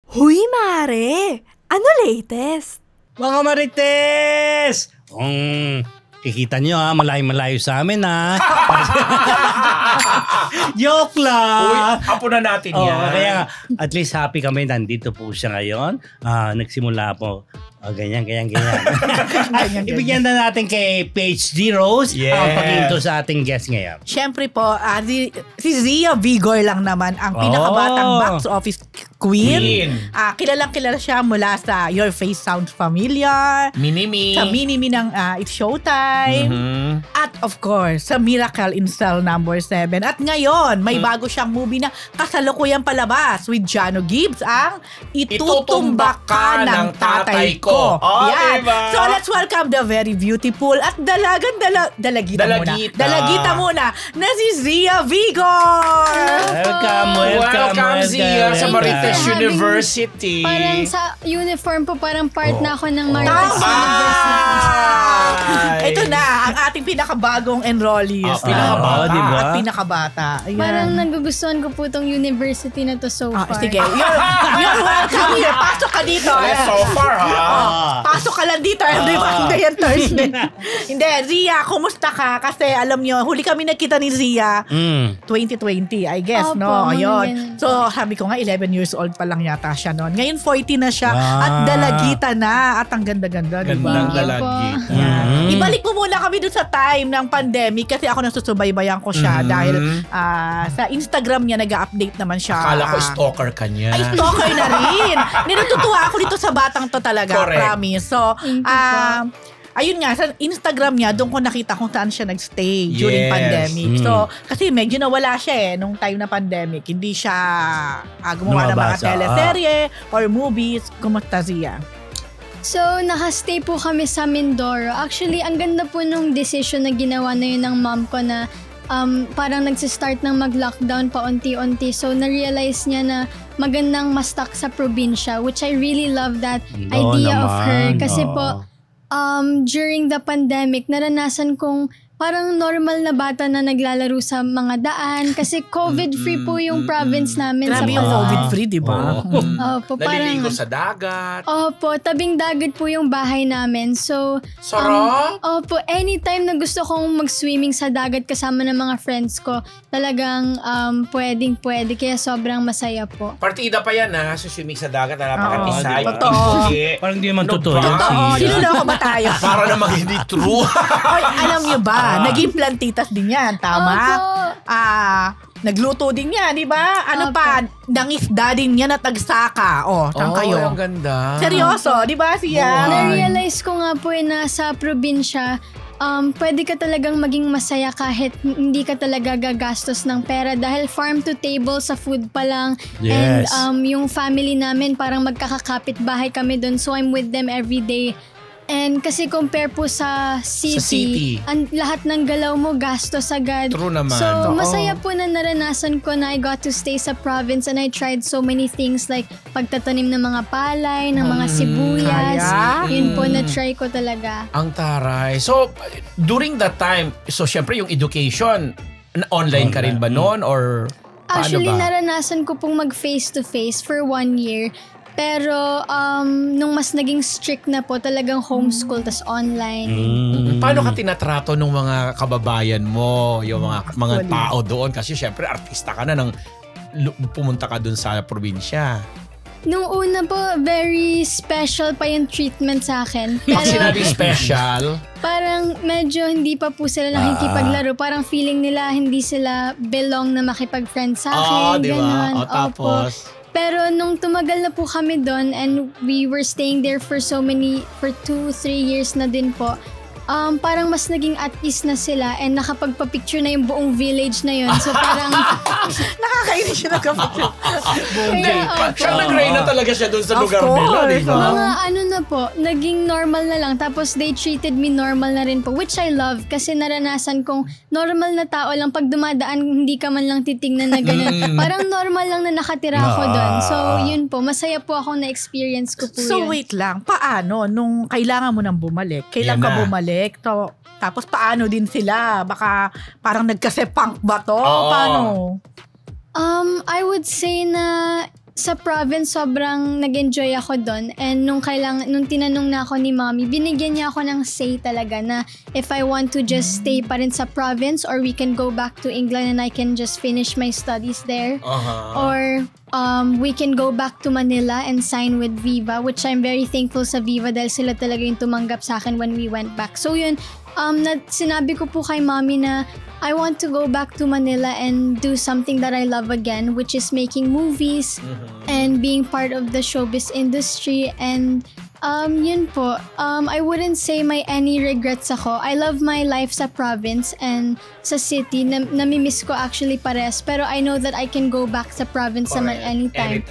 Huy, Mare! Ano latest? Mga Marites! Kikita nyo malayo-malayo sa amin Joke lang! Uy, apo na natin yan. Kaya at least happy kami. Nandito po siya ngayon. Nagsimula po. Ganyan. Ibigyan na natin kay PhD Rose ang pag-into sa ating guest ngayon. Siyempre po, si Zia Vigor lang naman ang pinakabatang box office queen. Kilalang-kilala siya mula sa Your Face Sounds Familiar, Minimi, sa Minimi ng It's Showtime, at of course, sa Miracle in Cell No. 7. At ngayon, may bago siyang movie na kasalukuyang palabas with Jano Gibbs, ang Itutumbak Ka ng Tatay Ko. Yan. Diba? So let's welcome the very beautiful at dalagita muna na si Zia Vigor. Welcome Zia sa Marites University. Parang sa uniform po, parang part na ako ng Marites University. Ito na ang ating pinakabagong enrollees. Pinakabata. Diba? At pinakabata. Ayan. Parang nagugustuhan ko po itong university na to so far. Sige, you're welcome here. Pasok ka dito. So far Pasok ka lang dito every Monday and Thursday. Hindi, Zia, kumusta ka? Kasi alam nyo, huli kami nakita ni Zia 2020, I guess, Opo, no? Ayun. ganun. So, sabi ko nga, 11 years old pa lang yata siya noon. Ngayon, 40 na siya at dalagita na. At ang ganda-ganda, di ba? Thank you dalagita. Yeah. Ibalik mo muna kami dun sa time ng pandemic kasi ako nasusubaybayan ko siya dahil sa Instagram niya nag-update naman siya. Akala ko stalker ka niya. Ay, stalker na rin. Ninututuwa ako dito sa batang to talaga. Correct. Promise. So, ayun nga, sa Instagram niya, doon ko nakita kung saan siya nagstay during pandemic. So, kasi medyo nawala siya nung time na pandemic. Hindi siya gumawa ng mga teleserye or movies. Kumusta Zia? So, nakastay po kami sa Mindoro. Actually, ang ganda po nung decision na ginawa na yun ng mom ko na parang nagsistart ng mag-lockdown pa unti-unti. So, na-realize niya na magandang ma-stuck sa probinsya, which I really love that idea of her. Kasi po, during the pandemic, naranasan kong parang normal na bata na naglalaro sa mga daan kasi COVID-free po yung province namin. Grabe yung COVID-free, di ba? Opo, Naliligo sa dagat. Opo, tabing dagat po yung bahay namin. So, Sarap! opo, anytime na gusto kong mag-swimming sa dagat kasama ng mga friends ko, talagang pwedeng-pwede. Kaya sobrang masaya po. Partida pa yan swimming sa dagat na napakatisay. Totoo. Parang hindi naman totoo. Sinuloko ba tayo? Para namang hindi true. Oy, alam niyo ba, naging plantitas din yan, tama? Nagluto din yan, di ba? Ano pa, nangisda din yan at nagsaka. Saan kayo? Ang ganda. Seryoso, di ba siya? Na-realize ko nga po na sa probinsya, pwede ka talagang maging masaya kahit hindi ka talaga gagastos ng pera dahil farm to table sa food pa lang. Yes. And yung family namin parang magkakakapit bahay kami doon, so I'm with them every day. And kasi compare po sa city, lahat ng galaw mo gastos agad. True naman. So masaya po na naranasan ko na I got to stay sa province and I tried so many things like pagtatanim ng mga palay, ng mga sibuyas. Yun po na-try ko talaga. Ang taray. So, during that time, so syempre yung education, online ka rin ba noon or Actually, paano ba? naranasan ko pong mag face-to-face for 1 year. Pero nung mas naging strict na po, talagang homeschool tas online. Paano ka tinatrato ng mga kababayan mo, yung mga tao doon? Kasi syempre artista ka na nang pumunta ka doon sa probinsya. Nung una po, very special pa yung treatment sa akin. Pag sinabing special, parang medyo hindi pa po sila nakikipaglaro. Parang feeling nila hindi sila belong na makipag-friend sa akin. di ba? Ganon. Tapos? Opo. Pero nung tumagal na po kami doon and we were staying there for 2-3 years na din po, parang mas naging at ease na sila and nakapagpa-picture na yung buong village na yun. So parang Nakakainis siya nagka-picture. siya nag-rain na talaga siya doon sa Of lugar course. nila, di ba? mga ano na po, naging normal na lang. Tapos they treated me normal na rin po, which I love kasi naranasan kong normal na tao lang. Pag dumadaan, hindi ka man lang titingnan na ganun. Parang normal lang na nakatira ako doon. So yun po, masaya po ako na-experience ko po So yun. wait lang, paano nung kailangan mo nang bumalik? Kailan Yan ka na. bumalik? Tapos paano din sila? Baka parang nagkasepunk ba to? Oo. Paano? I would say na sa province, sobrang nag-enjoy ako doon. And nung tinanong na ako ni mommy, binigyan niya ako ng say talaga na if I want to just stay pa rin sa province or we can go back to England and I can just finish my studies there. Or we can go back to Manila and sign with Viva, which I'm very thankful sa Viva dahil sila talaga yung tumanggap sa akin when we went back. So yun, sinabi ko po kay mommy na I want to go back to Manila and do something that I love again, which is making movies and being part of the showbiz industry. And yun po, I wouldn't say may any regrets ako. I love my life sa province and sa city. Namimiss ko actually pares. Pero I know that I can go back sa province naman anytime.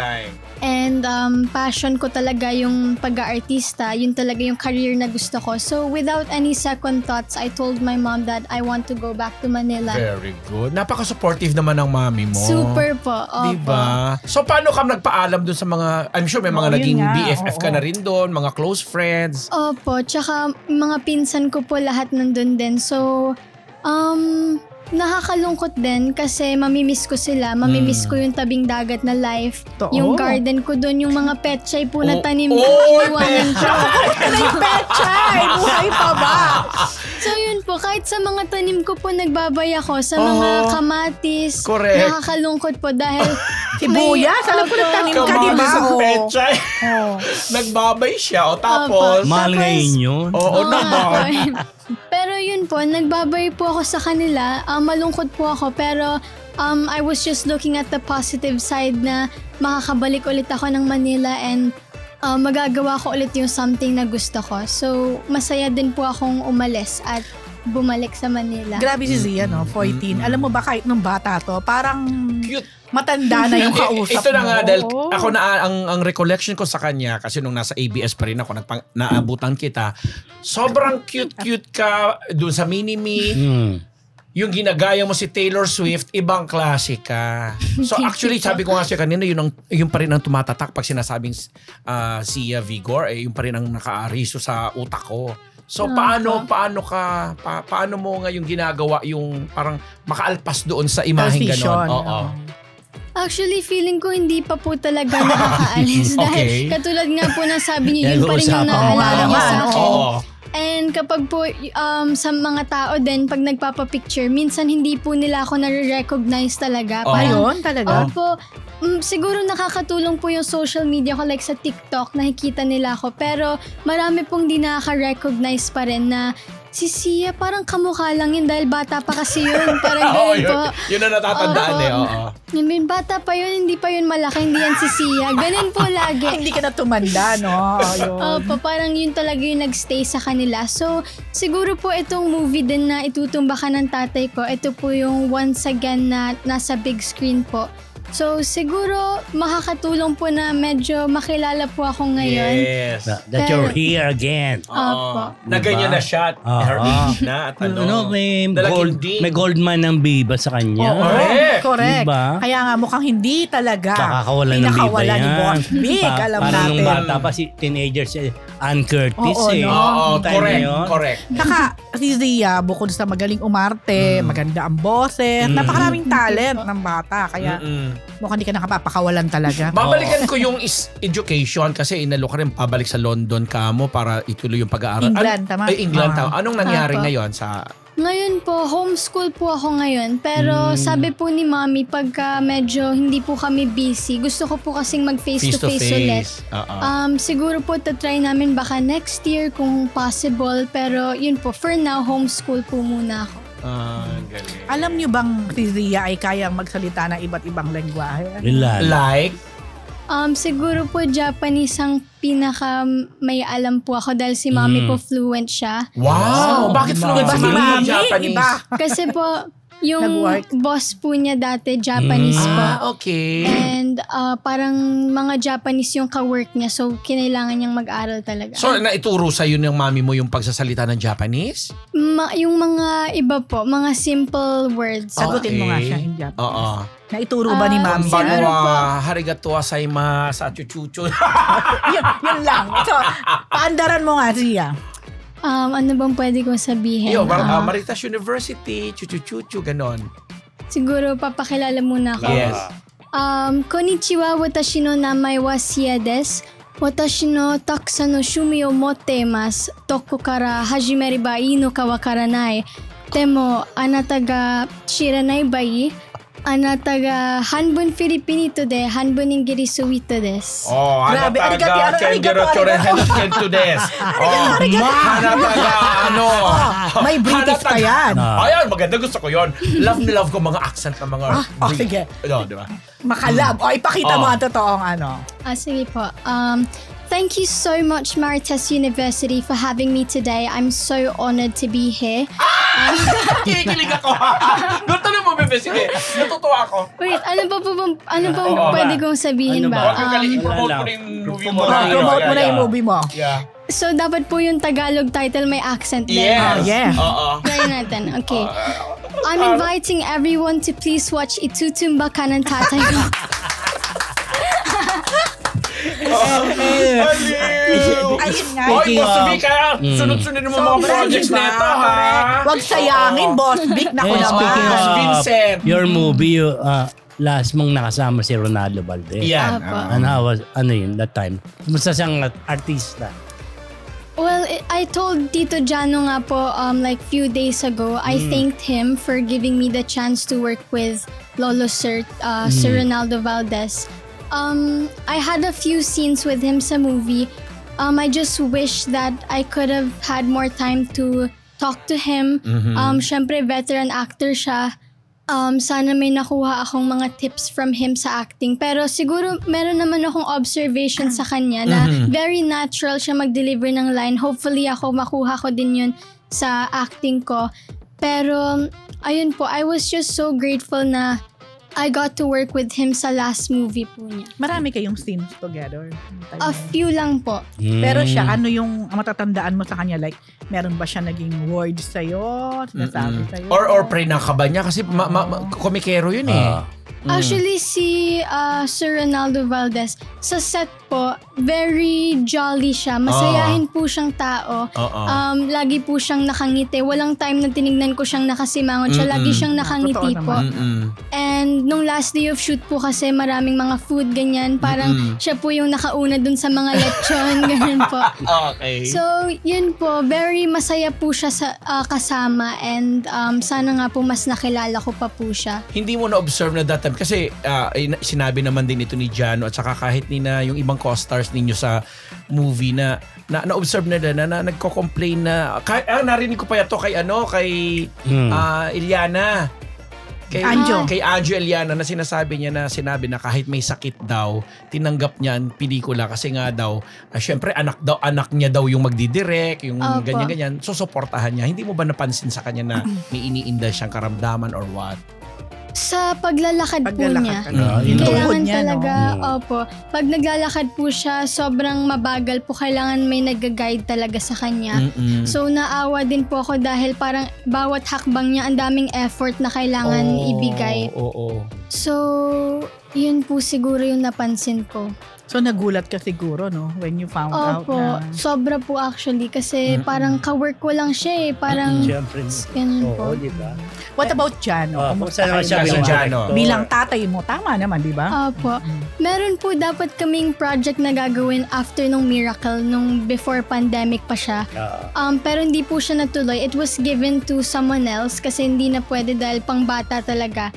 And passion ko talaga yung pag-aartista. Yun talaga yung career na gusto ko. So without any second thoughts, I told my mom that I want to go back to Manila. Very good. Napaka-supportive naman ng mami mo. Super po. Opo. Diba? So paano ka nagpaalam dun sa mga, I'm sure may mga naging BFF ka na rin dun, mga close friends. Opo. Tsaka mga pinsan ko po lahat nandun din. So, nakakalungkot din kasi mamimiss ko sila. Mamimiss ko yung tabing dagat na life. Yung garden ko doon, yung mga petchay po na tanim ko. Iwanan ko. Ano yung petchay? Buhay pa ba? So yun po, kahit sa mga tanim ko po nagbabay ako, sa mga kamatis. Correct. Nakakalungkot po dahil Sibuyas? Alam ko nagtanim ka, di ba? Sa petchay. Nagbabay siya. O tapos. Mahal ngayon yun. Oo naman. Pero yun po, nagbabay po ako sa kanila. Malungkot po ako pero I was just looking at the positive side na makakabalik ulit ako ng Manila and magagawa ko ulit yung something na gusto ko. So, masaya din po akong umalis at bumalik sa Manila. Grabe si Zia, no? 14. Alam mo ba, kahit nung bata to, parang Cute. matanda na yung kausap Ito na nga, dahil Oo. ako na, ang recollection ko sa kanya, kasi nung nasa ABS pa rin ako, naabutan kita, sobrang cute ka dun sa Mini-Me. Yung ginagaya mo si Taylor Swift, ibang klase ka. So actually, sabi ko nga siya kanina, yun pa rin ang tumatatak pag sinasabing Sia Vigor, yun pa rin ang nakaariso sa utak ko. So paano mo ngayon ginagawa yung parang makaalpas doon sa imaheng ganon? Oo. Actually, feeling ko hindi pa po talaga nakakaalis. Dahil katulad nga po na sabi niyo, yun pa rin yung naalala niya sa akin. And kapag po sa mga tao din, pag nagpapapicture, minsan hindi po nila ako nare-recognize talaga. Ayun, talaga? Opo. Siguro nakakatulong po yung social media ko like sa TikTok, nakikita nila ako. Pero marami pong di nakaka-recognize pa rin na si Sia parang kamukha lang yun dahil bata pa kasi yun. Parang ganun po. Yun na natatandaan Yun, bata pa yun, hindi pa yun malaki, hindi yan si Sia. Ganun po lagi. Hindi ka na tumanda, no? Opo, parang yun talaga yung nagstay sa kanila. So, siguro po itong movie din na itutumbakan ng tatay ko, ito po yung once again na nasa big screen po. So, siguro makakatulong po na medyo makilala po ako ngayon. Yes. That you're here again. Opo. Na ganyan na siya. Her age na at May goldman ng Viva sa kanya. Correct. Diba? Kaya nga mukhang hindi talaga Kakakawalan ng Viva pinakawala yan. ni Boss Big. Alam Parang natin. nung bata pa si teenager si Ann Curtis Correct. Saka si Zia, bukod sa magaling umarte, maganda ang boses, napakaraming talent ng bata. Kaya mukhang hindi ka nakapapakawalan talaga. Babalikan ko yung education kasi inalo ka rin pabalik sa London ka mo para ituloy yung pag-aaral. England, tama? England, tama. Anong nangyari ngayon sa... Ngayon po, homeschool po ako ngayon. Pero sabi po ni Mommy, pagka medyo hindi po kami busy, gusto ko po kasing mag-face-to-face ulit. Siguro po tatry namin baka next year kung possible. Pero yun po, for now, homeschool po muna ako. Galing. Alam niyo bang si Zia ay kayang magsalita ng iba't ibang lengguwahe? Like? Siguro po Japanese ang pinaka may alam po ako dahil si Mommy po fluent siya. Wow! Bakit fluent si Mommy Japanese? Iba. Kasi po, yung boss po niya dati Japanese po. Okay. And parang mga Japanese yung ka-work niya so kinailangan niyang mag-aral talaga. So naituro sa'yo ng mami mo yung pagsasalita ng Japanese? Yung mga iba po, mga simple words. Sagutin mo nga siya in Japanese. Oo. Naituro ba ni Mami? Konbanwa, harigato asaimasu, chuchuchu. yun lang. So, paandaran mo nga Zia. Ano bang pwede kong sabihin? Maritas University, chuchuchuchu, ganon. Siguro papakilala muna ako. Yes. Konnichiwa, watashi no namae wa Sia desu. Watashi no takusan no shumi o motte imasu. Doko kara hajimeru ba ii no ka wakaranai. Demo, anata ga shiranai ba ii? Anata ga hanbun Filipinito de hanbun Ingirisu wito desu. Oh, Grabe, hanata ga Kenjiro Choren Kento desu. Oh, hanata ga May British pa yan. Ayan, maganda, gusto ko yon. Love na love ko mga accent ng mga Sige. Di ba? Makalab. Ipakita mo ang totoong ano. Sige po. Thank you so much, Marites University, for having me today. I'm so honored to be here. Kikilig ako. Gusto na mo, bebe. Sige, natutuwa ako. Wait, ano pa pwede kong sabihin ba? I-promote mo na yung movie mo. Promote mo na yung movie mo. Yeah. So, dapat po yung Tagalog title may accent din. Yes. Yeah. Try natin. Okay. I'm inviting everyone to please watch Itutumba ka ng tatay ko. Ayun nga. Hoy, Boss Vic, sunod-sunod mo mga projects diba? nito, ha? Huwag sayangin, Boss Vic. Naku naman. Speaking Boss of Vincent. your movie, last mong nakasama si Ronaldo Valdez. Yan. Apo. Ano yun, that time? Kumusta siyang artista? Well, I told Tito Jano nga po like few days ago, I thanked him for giving me the chance to work with Lolo Sir, Sir Ronaldo Valdez. I had a few scenes with him sa movie. I just wish that I could have had more time to talk to him. Syempre, veteran actor siya. Sana may nakuha akong mga tips from him sa acting. Pero siguro meron naman akong observation sa kanya na very natural siya mag-deliver ng line. Hopefully ako makuha ko din yun sa acting ko. Pero ayun po, I was just so grateful na I got to work with him sa last movie po niya. Marami kayong scenes together. A few lang po. Pero siya, ano yung matatandaan mo sa kanya? Like, meron ba siya naging words sa'yo? Sinasabi sa'yo? Or pre-nakaba niya kasi komikero yun eh. Actually, si Sir Ronaldo Valdez, sa set po, very jolly siya. Masayahin po siyang tao. Lagi po siyang nakangiti. Walang time na tinignan ko siyang nakasimangon siya. Lagi siyang nakangiti po. And nung last day of shoot po kasi maraming mga food, ganyan. Parang siya po yung nakauna dun sa mga lechon, ganyan po. Okay. So, yun po. Very masaya po siya sa kasama. And sana nga po mas nakilala ko pa po siya. Hindi mo na-observe na that time kasi sinabi naman din ito ni Jano at saka kahit ni na yung ibang co-stars ninyo sa movie na-observe nila na nagko-complain na narinig ko pa ito kay Iliana. Kay Anjo Eliana na sinabi na kahit may sakit daw, tinanggap niya ang pelikula kasi nga daw, syempre anak niya daw yung magdidirect, yung ganyan-ganyan. So, suportahan niya. Hindi mo ba napansin sa kanya na may iniinda siyang karamdaman or what? Sa paglalakad po niya. Yung tuhod Kailangan niya, talaga, opo. Pag naglalakad po siya, sobrang mabagal po. Kailangan may nag-guide talaga sa kanya. So, naawa din po ako dahil parang bawat hakbang niya, ang daming effort na kailangan ibigay. So, yun po siguro yung napansin ko. So, nagulat ka siguro, no? When you found out na... Sobra po actually. Kasi parang ka-work ko lang siya eh. Parang, ganun po. Diba? What about Jano? Kumusta naman siya bilang Jano? Bilang tatay mo, tama naman, di ba? Opo. Meron po dapat kaming project na gagawin after nung Miracle, nung before pandemic pa siya. Pero hindi po siya natuloy. It was given to someone else kasi hindi na pwede dahil pang bata talaga.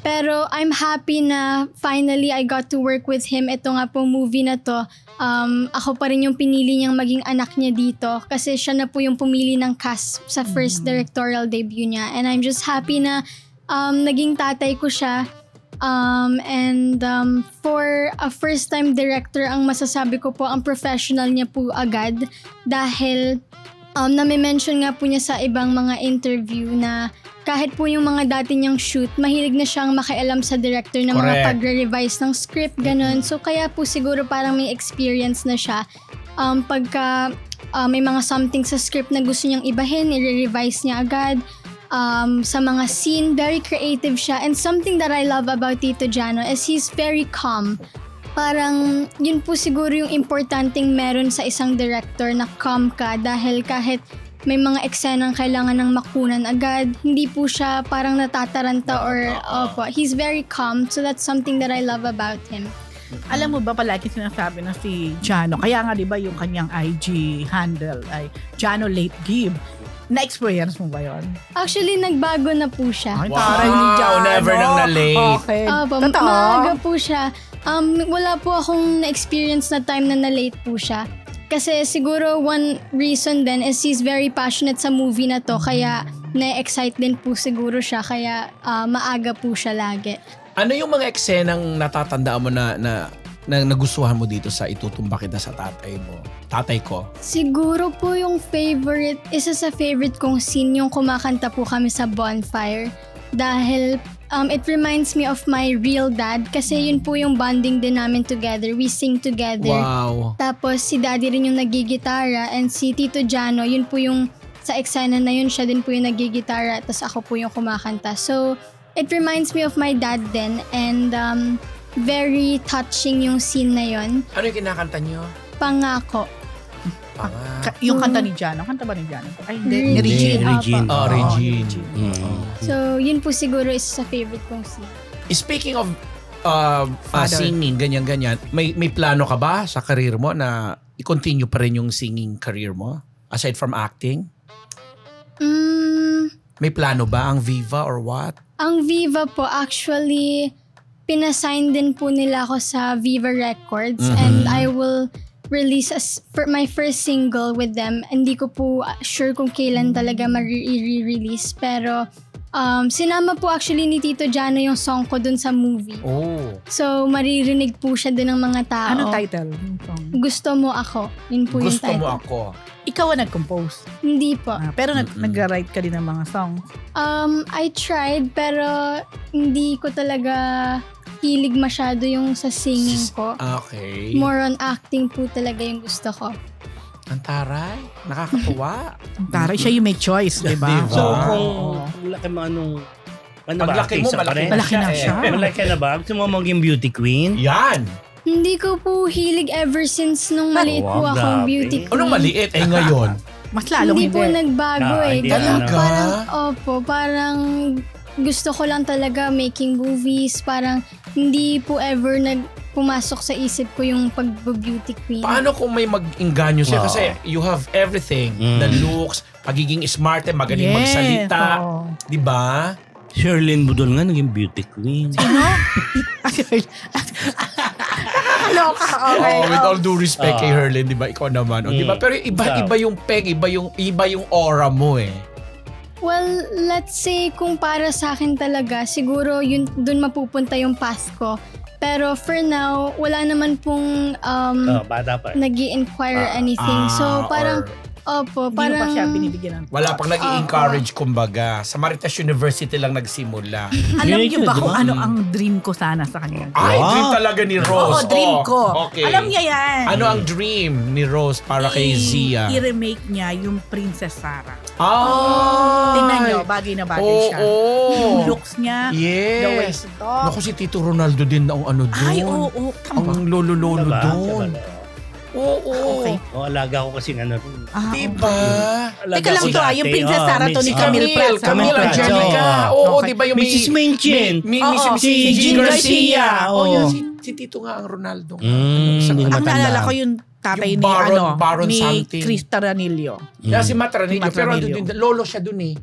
Pero I'm happy na finally I got to work with him. Ito nga po movie na to. Ako pa rin yung pinili niyang maging anak niya dito kasi siya na po yung pumili ng cast sa first directorial debut niya. And I'm just happy na naging tatay ko siya. For a first-time director, ang masasabi ko po, ang professional niya po agad dahil nami-mention nga po niya sa ibang mga interview na kahit po yung mga dati niyang shoot, mahilig na siyang makialam sa director ng mga pagre-revise ng script, ganun. So kaya po siguro parang may experience na siya. Pagka may mga something sa script na gusto niyang ibahin, i-revise niya agad. Sa mga scene, very creative siya. And something that I love about Tito Jano is he's very calm. Parang yun po siguro yung importanteng meron sa isang director na calm ka dahil kahit may mga eksenang kailangan ng makunan agad. Hindi po siya parang natataranta or he's very calm. So that's something that I love about him. Alam mo ba palagi sinasabi na si Jano, kaya nga di ba yung kanyang IG handle ay Jano Late Gib. Na-experience mo ba yun? Actually, nagbago na po siya. Ay, taray ni Jano. Never nang na-late. Okay. Totoo? Maaga po siya. Wala po akong na-experience na time na na-late po siya. Kasi siguro one reason din is he's very passionate sa movie na to. Kaya na-excite din po siguro siya. Kaya maaga po siya lagi. Ano yung mga eksenang natatandaan mo na nagustuhan mo dito sa Itutumba Kita sa tatay ko? Siguro po yung isa sa favorite kong scene yung kumakanta po kami sa bonfire. Dahil it reminds me of my real dad kasi yun po yung bonding din namin together. We sing together. Wow. Tapos si daddy rin yung nagigitara and si Tito Jano, yun po yung sa eksena na yun, siya din po yung nagigitara tapos ako po yung kumakanta. So, it reminds me of my dad din and very touching yung scene na yun. Ano yung kinakanta niyo? Pangako. Yung kanta ni Jano. Kanta ba ni Jano? Ay, Ni Regine. Regine. Regine. So, yun po siguro isa sa favorite kong scene. Speaking of singing, ganyan-ganyan, may plano ka ba sa career mo na i-continue pa rin yung singing career mo? Aside from acting? May plano ba ang Viva or what? Ang Viva po, actually, pinasign din po nila ako sa Viva Records and I will release my first single with them. Hindi ko po sure kung kailan talaga ma-re-release pero sinama po actually ni Tito Jano yung song ko dun sa movie. Oh. So, maririnig po siya din ng mga tao. Ano title? Gusto Mo Ako. Yun po yung Gusto title. Mo Ako. Ikaw ang nag-compose. Hindi po. Pero nag-write ka din ng mga songs. I tried pero hindi ko talaga hilig masyado yung sa singing ko. Okay. More on acting po talaga yung gusto ko. Ang taray. Nakakatuwa. Taray siya yung may choice, di ba? Diba? So, kung laki mo Paglaki mo, malaki Malaki na siya. Malaki na ba? Gusto mo maging beauty queen? Yan. Hindi ko po hilig ever since nung maliit po akong grabe. beauty queen. Anong maliit? Ngayon. Mas lalong Hindi hindi. po nagbago Hindi Talaga? Parang gusto ko lang talaga making movies. Parang hindi po ever pumasok sa isip ko yung pag-beauty queen. Paano kung may mag-inganyo siya? Kasi you have everything. The looks, pagiging smart, magaling magsalita. Oo. Di ba? Sherlyn Budol nga naging beauty queen. Sino? Nakakaloka. Okay. With all due respect kay Herlyn, di ba? Ikaw naman. Di ba? Pero iba yung peg, iba yung aura mo eh. Well, let's say kung para sa akin talaga, siguro yun dun mapupunta yung path ko. Pero for now, wala naman pong Bata pa. nag-i-inquire anything. So parang, Hindi mo pa parang siya binibigyan ng... Wala pang nag-i-encourage kumbaga. Sa Maritas University lang nagsimula. Alam niyo ba Di kung ba? ano ang dream ko sana sa kanya? Ay, dream talaga ni Rose. Oo, dream ko. Okay. Alam niya yan. Ano ang dream ni Rose para kay Zia? I-remake niya yung Princess Sarah. Ah! Tingnan niyo, bagay na bagay siya. Yung looks niya, Yes. the way she talks. Naku, si Tito Ronaldo din ang ano doon. Ay, oo. Ang lolo-lolo doon. Oo. Okay. Alaga ko kasi ano. Diba? Teka lang to, yung Princess Sarah to ni Camille Prats. Camille Angelica. Oo, Okay. diba yung Mrs. Minchin. Si Jean Garcia. Oh, yan, Oo. si Tito nga ang Ronaldo. Hindi ko Ang matandaan. naalala ko yung tatay Yung ni Baron ni something. Krista Ranillo. Kaya si Matranillo. Si Pero Matranillo. lolo siya dun eh.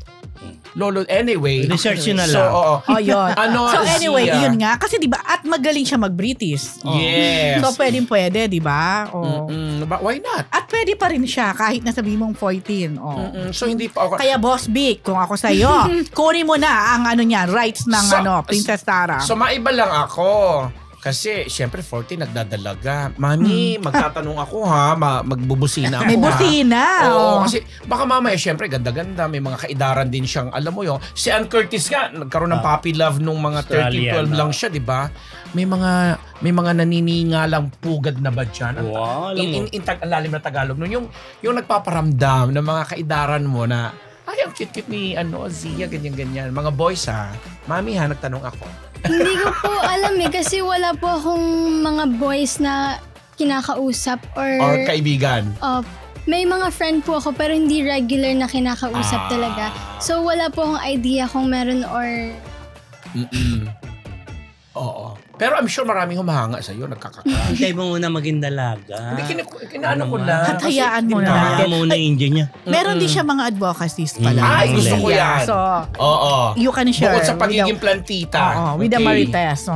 Lolo. Anyway. Research yun na So, lang. oo. Oh, yun. Ano, So anyway, Zia? yun nga. Kasi diba, at magaling siya mag-British. Oh. Yes. So pwede, diba? Oh. Why not? At pwede pa rin siya kahit na sabi mong 14. Oh. So hindi pa ako... Kaya Boss Vic, kung ako sa'yo, kunin mo na ang rights ng Princess Sarah. So maiba lang ako. Kasi, syempre, 40 nagdadalaga. Mami, magtatanong ako ha, magbubusina ako May ha. busina. Oo, kasi baka mamaya, syempre, ganda-ganda. May mga kaidaran din siyang, alam mo yun. Si Ann Curtis nga, nagkaroon ng puppy love nung mga 13-12 lang siya, di ba? May mga naniningalang pugad na ba dyan? Wow, alam mo. Ang lalim na Tagalog nun. Yung nagpaparamdam ng mga kaidaran mo na, ay, ang cute-cute ni Zia, ganyan-ganyan. Mga boys ha. Mami ha, nagtanong ako. hindi ko po alam kasi wala po akong mga boys na kinakausap or Or kaibigan. May mga friend po ako pero hindi regular na kinakausap talaga. So wala po akong idea kung meron or... Oo. Pero I'm sure maraming humahanga sa'yo, nagkakaka. Hintay mo muna maging dalaga. Hindi, kinaano ko na. At hayaan mo na Kaya natin. mo na India niya. Meron din siya mga advocacies pala. Ay, gusto ko yan. So, Oo. you can share. Bukod sa pagiging plantita. with the Marites.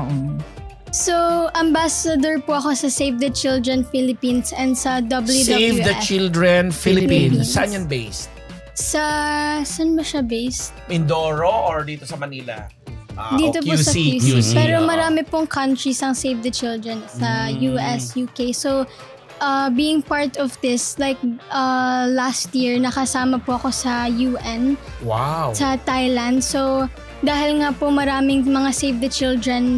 So, ambassador po ako sa Save the Children Philippines and sa WWF. Save the Children Philippines. Philippines. Saan yan based? Saan ba siya based? Mindoro or dito sa Manila? Dito po sa QC. QC. Pero marami pong countries ang Save the Children sa US, UK. So, being part of this, like last year, nakasama po ako sa UN Wow. sa Thailand. So, dahil nga po maraming mga Save the Children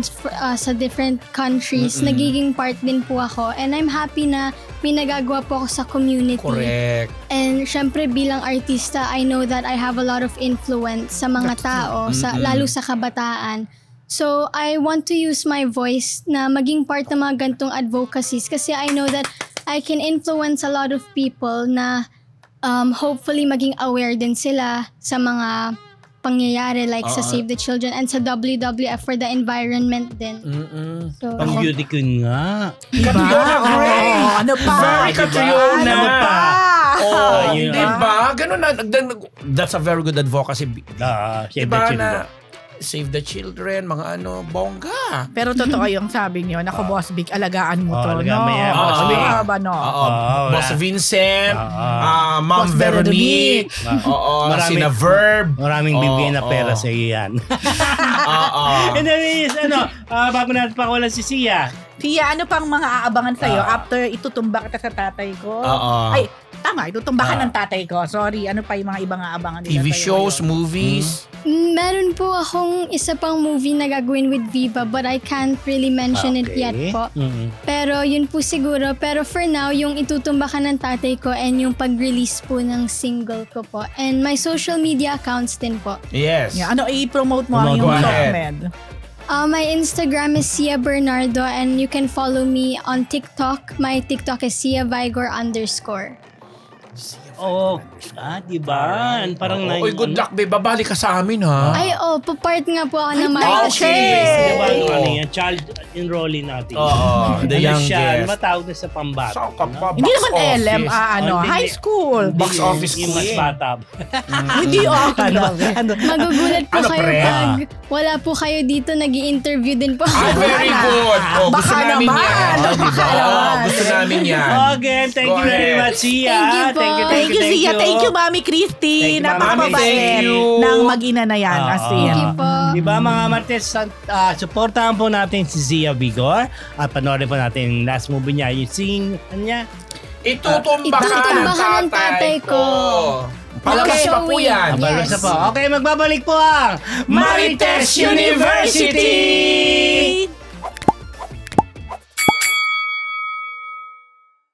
sa different countries, nagiging part din po ako. And I'm happy na may nagagawa po ako sa community. Correct. And syempre bilang artista, I know that I have a lot of influence sa mga tao, lalo sa kabataan. So, I want to use my voice na maging part ng mga gantong advocacies kasi I know that I can influence a lot of people na hopefully maging aware din sila sa mga pangyayari like sa Save the Children and sa WWF for the environment din. So, Pang beauty queen nga. Catriona Gray! Ano pa? Very Catriona! Ano pa? Oh, Ayun. diba? Ganun na. That's a very good advocacy. Save the Diba children. na Save the Children, mga bongga. Pero totoo yung sabi niyo, naku Boss Vic, alagaan mo to, alagaan no? mo yan, Boss Vic. Ba, no? Boss Vincent, Ma'am Boss Veronique, sina Verb. Maraming bibigyan na pera sa iyo yan. And then bago natin pakawalan si Sia. Tia, ano pang mga aabangan sa'yo after itutumba kita sa tatay ko? Ay, tama, itutumba ka ng tatay ko. Sorry, ano pa yung mga ibang aabangan nila TV sa'yo shows, ngayon? movies. meron po akong isa pang movie na gagawin with Viva but I can't really mention it yet po. Pero yun po siguro. Pero for now, yung itutumba ka ng tatay ko and yung pag-release po ng single ko po. And my social media accounts din po. Yes. Yeah, ano, i-promote mo Go yung ahead. TalkMed? My Instagram is Sia Bernardo and you can follow me on TikTok. My TikTok is Sia Vigor _ Oh, diba? Parang Oy, good luck, babe. Babalik ka sa amin, ha? Ay, part nga po ako ng Ay, Marita okay. Diba, ano yan? Child enrollee natin. Oo, the youngest. Siya, matawag na sa pambata. Saan ka pa? Hindi Box naman LM, office. high school. Box office Yung mas queen. bata. Hindi Magugulat po Ano, kayo pre? pag wala po kayo dito, nag-i-interview din po. Ah, very good. Oh, Baka gusto namin naman. yan. Baka Diba? naman. Gusto namin yan. Again, thank Go you very ahead. much, Sia. Thank you po. Thank you, Sia. Thank you, Mami Christy. Thank you, Mami. Napakabait Thank you. ng mag-ina na yan. As in. Thank you po. Diba mga Martes, supportahan po natin si Zia Vigor at panoorin po natin yung last movie niya, yung singing niya. Itutumba ka Itutumba ka ng tatay ko. Palabas Okay. pa po yan. Yes. Yes. Po. Okay, magbabalik po ang Marites University!